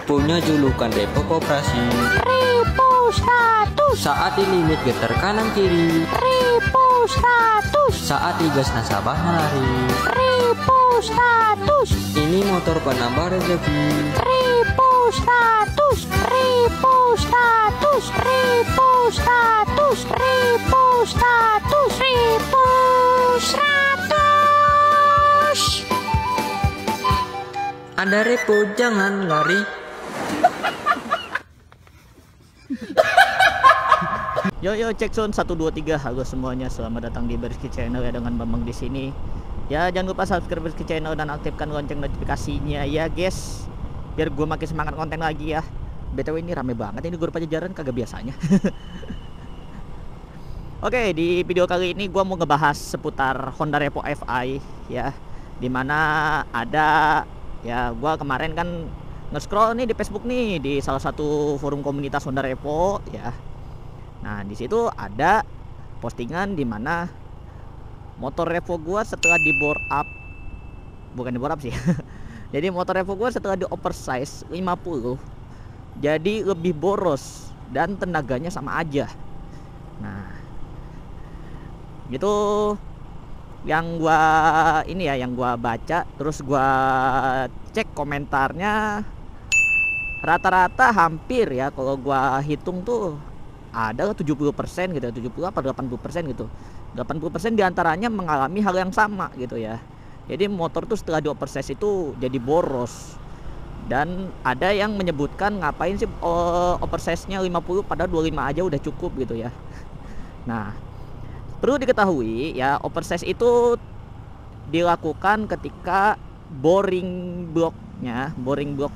Punya julukan Repo Koperasi. Repo status. Saat di limit getar kanan kiri. Repo status. Saat digas nasabahnya lari. Repo status. Ini motor penambah rezeki. Repo status. Repo status. Repo status. Repo status. Repo status. Ada repo jangan lari. Yo cek sound 1 2 3. Halo semuanya, selamat datang di Berski Channel ya, dengan Bambang di sini. Ya jangan lupa subscribe Berski Channel dan aktifkan lonceng notifikasinya ya guys, biar gue makin semangat konten lagi ya. BTW ini rame banget ini grup Pajajaran, kagak biasanya. Oke, di video kali ini gue mau ngebahas seputar Honda Repo Fi ya, dimana ada ya, gue kemarin kan nge-scroll nih di Facebook nih, di salah satu forum komunitas Honda Repo ya. Nah di situ ada postingan di mana motor Revo gua setelah di bore up, bukan di bore up sih. Jadi motor Revo gua setelah di oversize 50 jadi lebih boros dan tenaganya sama aja. Nah itu yang gua ini ya, yang gua baca, terus gua cek komentarnya, rata-rata hampir ya kalau gua hitung tuh ada 70% gitu, 70 apa 80% gitu. 80% diantaranya mengalami hal yang sama gitu ya. Jadi motor tuh setelah di oversize itu jadi boros. Dan ada yang menyebutkan ngapain sih oversize-nya 50 padahal 25 aja udah cukup gitu ya. Nah, perlu diketahui ya, oversize itu dilakukan ketika boring block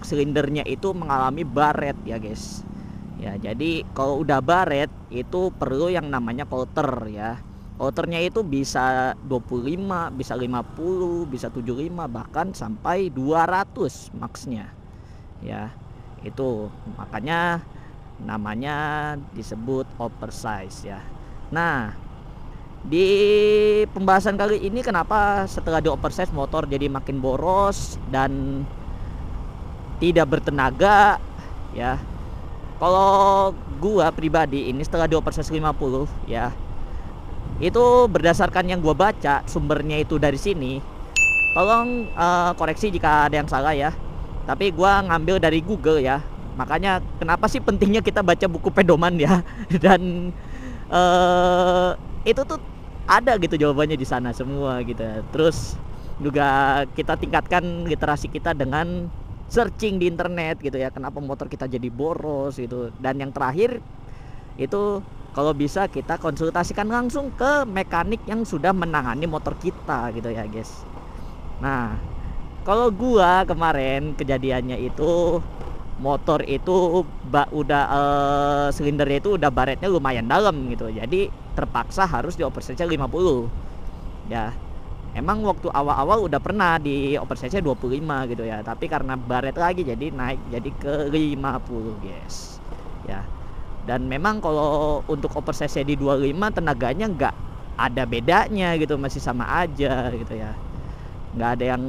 silindernya itu mengalami baret ya guys. Ya, jadi kalau udah baret itu perlu yang namanya coulter ya. Coulternya itu bisa 25, bisa 50, bisa 75, bahkan sampai 200 maksnya. Ya, itu makanya namanya disebut oversize ya. Nah, di pembahasan kali ini kenapa setelah di oversize motor jadi makin boros dan tidak bertenaga ya. Kalau gua pribadi ini setelah di oversize 50 ya, itu berdasarkan yang gua baca, sumbernya itu dari sini. Tolong koreksi jika ada yang salah ya. Tapi gua ngambil dari Google ya. Makanya kenapa sih pentingnya kita baca buku pedoman ya. Dan itu tuh ada gitu jawabannya di sana semua gitu. Terus juga kita tingkatkan literasi kita dengan searching di internet gitu ya, kenapa motor kita jadi boros gitu. Dan yang terakhir itu kalau bisa kita konsultasikan langsung ke mekanik yang sudah menangani motor kita gitu ya guys. Nah kalau gua kemarin kejadiannya itu motor itu silindernya itu udah baretnya lumayan dalam gitu, jadi terpaksa harus di oversize 50 ya. Emang waktu awal-awal udah pernah di oversize 25 gitu ya, tapi karena baret lagi jadi naik jadi ke 50 guys ya. Dan memang kalau untuk oversize di 25 tenaganya nggak ada bedanya gitu, masih sama aja gitu ya. Nggak ada yang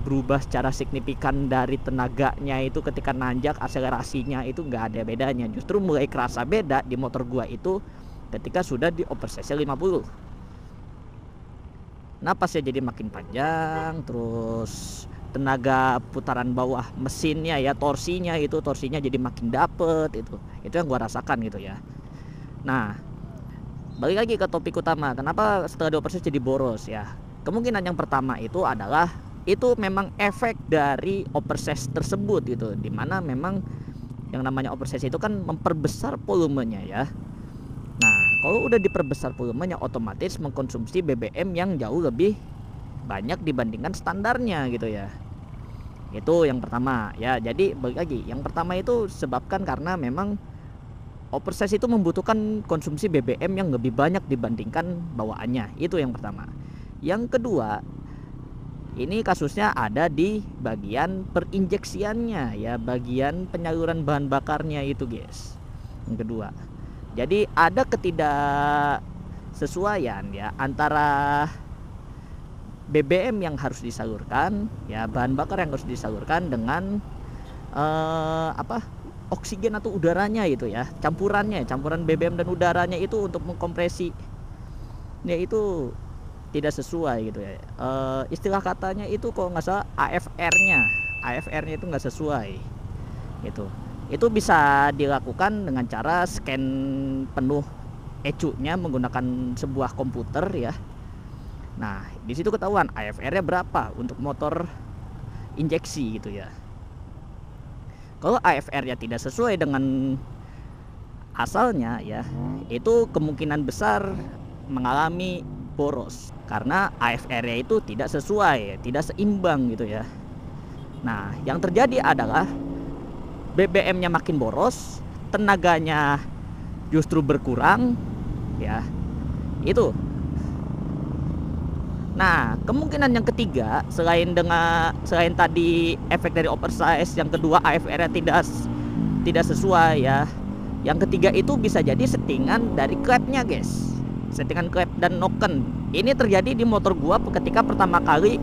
berubah secara signifikan dari tenaganya itu ketika nanjak, akselerasinya itu nggak ada bedanya. Justru mulai kerasa beda di motor gua itu ketika sudah di oversize 50. Napasnya jadi makin panjang, terus tenaga putaran bawah mesinnya ya, torsinya jadi makin dapet. Itu yang gua rasakan gitu ya. Nah balik lagi ke topik utama, kenapa setelah di oversize jadi boros ya. Kemungkinan yang pertama itu adalah itu memang efek dari oversize tersebut gitu, dimana memang yang namanya oversize itu kan memperbesar volumenya ya. Nah kalau udah diperbesar volumenya otomatis mengkonsumsi BBM yang jauh lebih banyak dibandingkan standarnya gitu ya. Itu yang pertama ya. Jadi balik lagi, yang pertama itu sebabkan karena memang oversize itu membutuhkan konsumsi BBM yang lebih banyak dibandingkan bawaannya. Itu yang pertama. Yang kedua, ini kasusnya ada di bagian perinjeksiannya ya, bagian penyaluran bahan bakarnya itu guys. Yang kedua, jadi ada ketidaksesuaian ya antara BBM yang harus disalurkan ya, bahan bakar yang harus disalurkan dengan apa, oksigen atau udaranya itu ya, campuran BBM dan udaranya itu untuk mengkompresi ya itu tidak sesuai gitu ya. Istilah katanya itu kalau nggak salah AFR-nya itu nggak sesuai gitu. Itu bisa dilakukan dengan cara scan penuh ECU-nya menggunakan sebuah komputer ya. Nah, di situ ketahuan AFR-nya berapa untuk motor injeksi gitu ya. Kalau AFR-nya tidak sesuai dengan asalnya ya, itu kemungkinan besar mengalami boros karena AFR-nya itu tidak sesuai, tidak seimbang gitu ya. Nah, yang terjadi adalah BBM-nya makin boros, tenaganya justru berkurang ya. Itu. Nah, kemungkinan yang ketiga selain tadi efek dari oversize, yang kedua AFR-nya tidak sesuai ya. Yang ketiga itu bisa jadi settingan dari klepnya, guys. Settingan klep dan noken. Ini terjadi di motor gua ketika pertama kali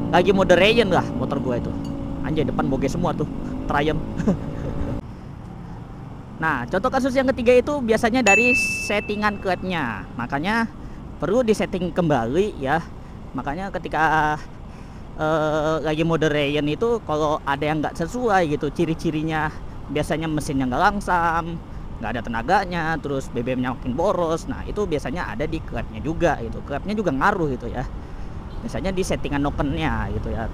lagi mode rayon lah motor gua itu. Anjay, depan boge semua tuh. Triumph. Nah, contoh kasus yang ketiga itu biasanya dari settingan klepnya. Makanya perlu disetting kembali ya. Makanya ketika lagi mode rayon itu kalau ada yang nggak sesuai gitu ciri-cirinya, biasanya mesinnya nggak langsam, nggak ada tenaganya, terus BBM-nya makin boros. Nah, itu biasanya ada di klepnya juga gitu. Klepnya juga ngaruh gitu ya. Biasanya di settingan nokennya gitu ya.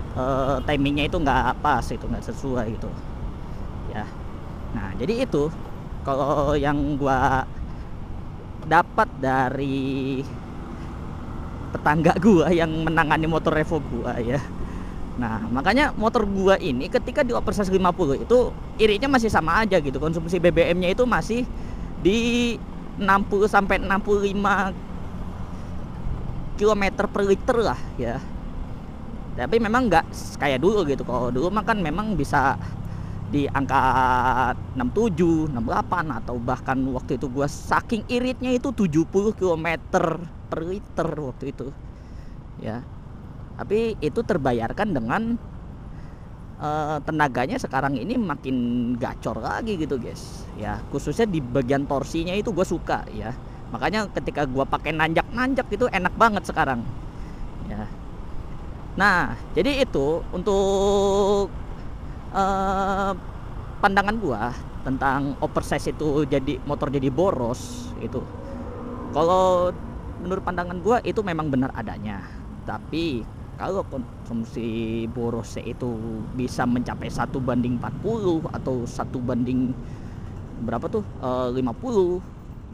Timingnya itu nggak pas, itu nggak sesuai gitu ya. Nah, jadi itu kalau yang gua dapat dari tetangga gua yang menangani motor Revo gua ya. Nah, makanya motor gua ini ketika di oversize 50 itu iritnya masih sama aja gitu. Konsumsi BBM-nya itu masih di 60 sampai 65 km per liter lah ya. Tapi memang nggak kayak dulu gitu. Kalau dulu mah kan memang bisa di angka 67, 68 atau bahkan waktu itu gua saking iritnya itu 70 km per liter waktu itu ya. Tapi itu terbayarkan dengan tenaganya sekarang ini makin gacor lagi gitu guys ya, khususnya di bagian torsinya itu gue suka ya. Makanya ketika gue pakai nanjak itu enak banget sekarang ya. Nah, jadi itu untuk pandangan gue tentang oversize itu jadi motor jadi boros itu. Kalau menurut pandangan gue itu memang benar adanya, tapi kalau konsumsi borosnya itu bisa mencapai 1:40 atau 1 banding berapa tuh 50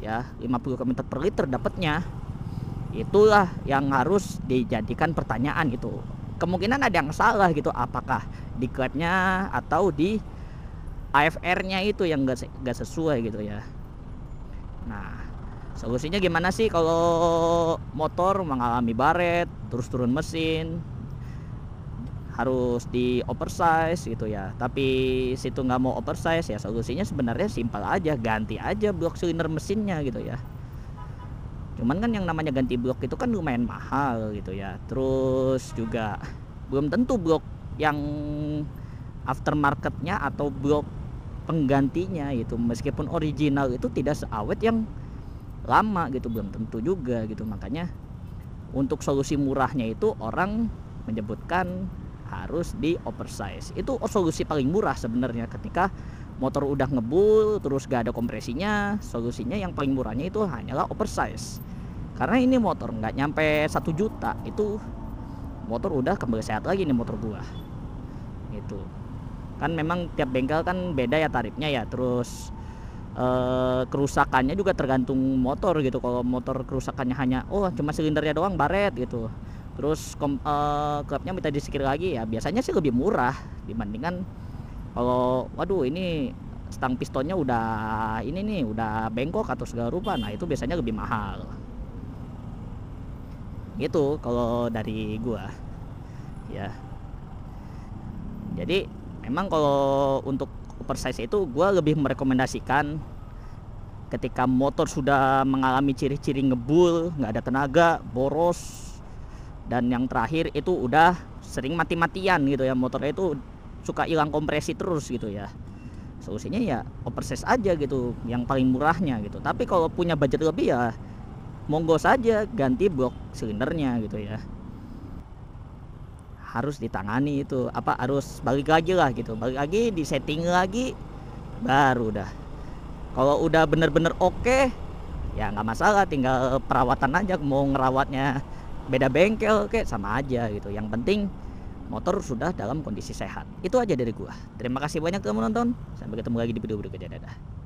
ya, 50 km per liter dapatnya, itulah yang harus dijadikan pertanyaan gitu. Kemungkinan ada yang salah gitu, apakah di klepnya atau di AFR-nya itu yang gak sesuai gitu ya. Nah, solusinya gimana sih kalau motor mengalami baret, terus turun mesin, harus di oversize gitu ya. Tapi situ nggak mau oversize ya, solusinya sebenarnya simpel aja, ganti aja blok silinder mesinnya gitu ya. Cuman kan yang namanya ganti blok itu kan lumayan mahal gitu ya. Terus juga belum tentu blok yang aftermarketnya atau blok penggantinya itu meskipun original itu tidak seawet yang lama gitu, belum tentu juga gitu. Makanya untuk solusi murahnya itu orang menyebutkan harus di oversize. Itu solusi paling murah sebenarnya ketika motor udah ngebul terus gak ada kompresinya. Solusinya yang paling murahnya itu hanyalah oversize. Karena ini motor nggak nyampe 1 juta, itu motor udah kembali sehat lagi nih motor gua. Gitu. Kan memang tiap bengkel kan beda ya tarifnya ya. Terus kerusakannya juga tergantung motor gitu. Kalau motor kerusakannya hanya cuma silindernya doang baret gitu, terus klapnya minta disikir lagi ya, biasanya sih lebih murah dibandingkan kalau waduh ini stang pistonnya udah ini nih udah bengkok atau segala rupa. Nah, itu biasanya lebih mahal gitu kalau dari gua ya. Jadi memang kalau untuk oversize itu gue lebih merekomendasikan ketika motor sudah mengalami ciri-ciri ngebul, nggak ada tenaga, boros, dan yang terakhir itu udah sering mati-matian gitu ya, motornya itu suka hilang kompresi terus gitu ya. Solusinya ya oversize aja gitu, yang paling murahnya gitu. Tapi kalau punya budget lebih ya monggo saja ganti blok silindernya gitu ya. Harus ditangani itu, harus balik lagi lah gitu, balik lagi di setting lagi baru dah. Kalau udah bener-bener oke, ya nggak masalah, tinggal perawatan aja. Mau ngerawatnya beda bengkel kayak sama aja gitu. Yang penting motor sudah dalam kondisi sehat. Itu aja dari gua. Terima kasih banyak telah menonton. Sampai ketemu lagi di video berikutnya. Dadah.